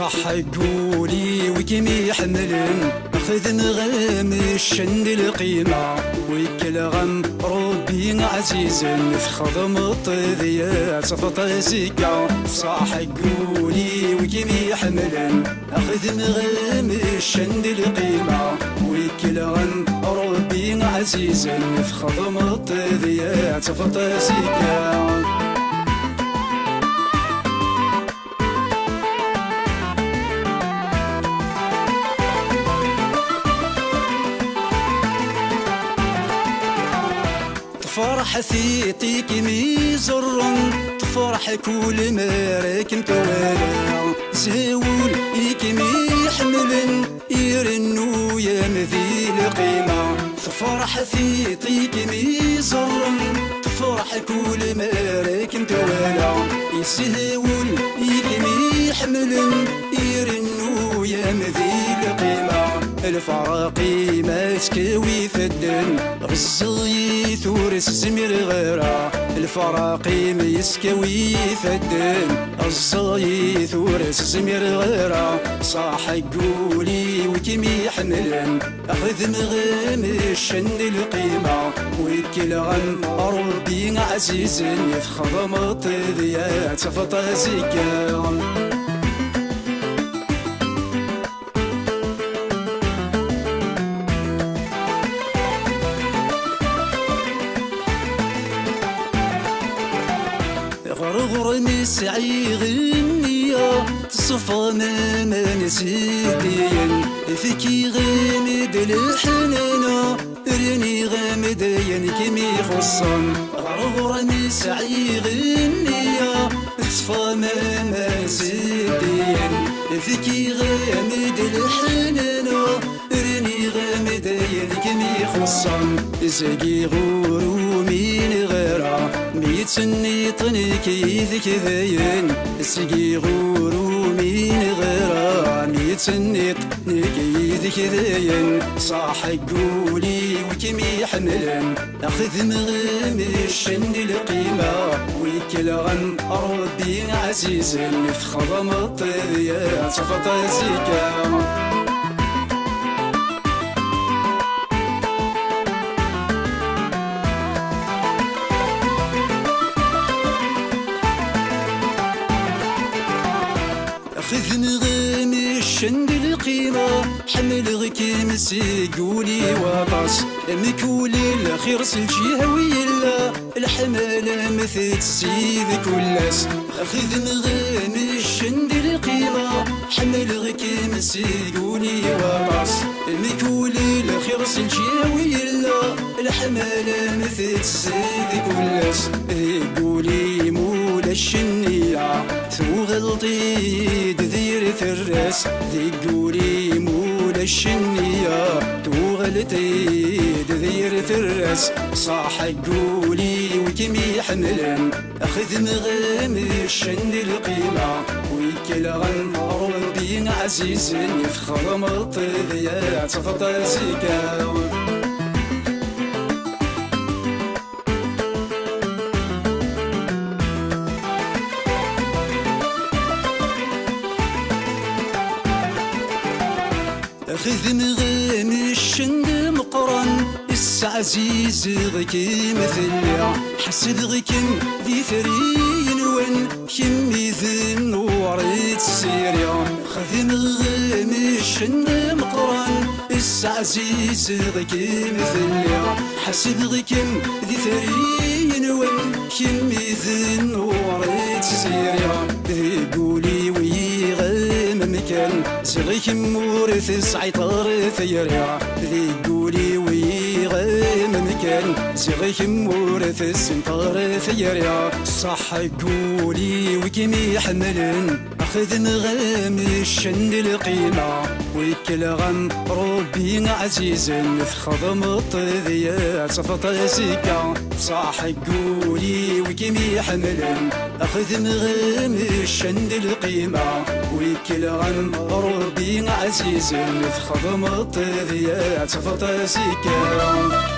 صح قولي وكيم يحملن خذ نغم الشن القيمة ويكل غم ربي عزيز خضم الطذيات فطاسيكا صح قولي وكيم يحملن خذ نغم الشن القيمة ويكل غم ربي عزيز خضم الطذيات فطاسيكا فرح ثيتيك ميزرن تفرح كل مارك متوالى زاول يكي ميحملن يرنو يا مذي القيمة تفرح ثيتيك ميزرن تفرح كل مارك متوالى يسهول يكي ميحملن يرنو يا مذي القيمة الفراقي ما تكوي في الدن غزي ثورس زمير غيره الفراقي ما يسكوي في الدن غزي ثورس زمير غيره صاح قولي وكيم يحملن اخذ مغام الشن القيمة ويكل غن ربي عزيز يفخضم الطذيات فطازيكا غرغر مسعي غنية تصفى ما نسيدين فيكي غامد الحنانة راني غامدين كيمي خصن غرغر مسعي غنية تصفى ما نسيدين فيكي غامد الحنانة راني غامدين كيمي خصن زاقي غورو من غيره ميتسني طنكي ذكذاين سقي غورو من غيره ميتسني طنكي ذكذاين صاح قولي وكيم يحملن اخذ مغام الشن القيمة ويكل غن ربي عزيز يفخضم الطذيات فطازيكا خذ نغام الشن القيمة حمل غكي مسيقولي وطاس مكول الخير سلجيها ويلا الحمالة مثل السيد كلاس خذ نغام الشن القيمة حمل غكي مسيقولي وطاس مكول الخير سلجيها ويلا الحمالة مثل السيد كلاس قولي مولا الشنية ثو غلطي دذير ثرس ذي قولي مولا الشنية ثو غلطي دذير ثرس صاح قولي وكيم يحملن اخذ مغام الشن القيمة ويكل غن ربي عزيز يفخرم الطذيات فطاسيكا خذ نغام الشن مقرن عزيز غكي مثليا حسد غكم ذي ثرين وين كمي ذن وريت سيريا خذ نغام الشن مقرن عزيز غكي مثليا حسد غكم ذي ثرين وين كمي ذن وريت سيريا ذي قولي ويغام مكان زغيكم ورث سعيطار ثيريا ذي قولي ويغام مكان زغيكم ورث السنطار ثيريا صح قولي وكيم يحملن اخذ نغام الشن القيمة ويكل غم ربي عزيز يفخضم الطذيات فطاسيكا صح قولي وكيم يحملن اخذ نغام الشن القيمة ويكل غم ربي عزيز يفخضم الطذيات فطاسيكا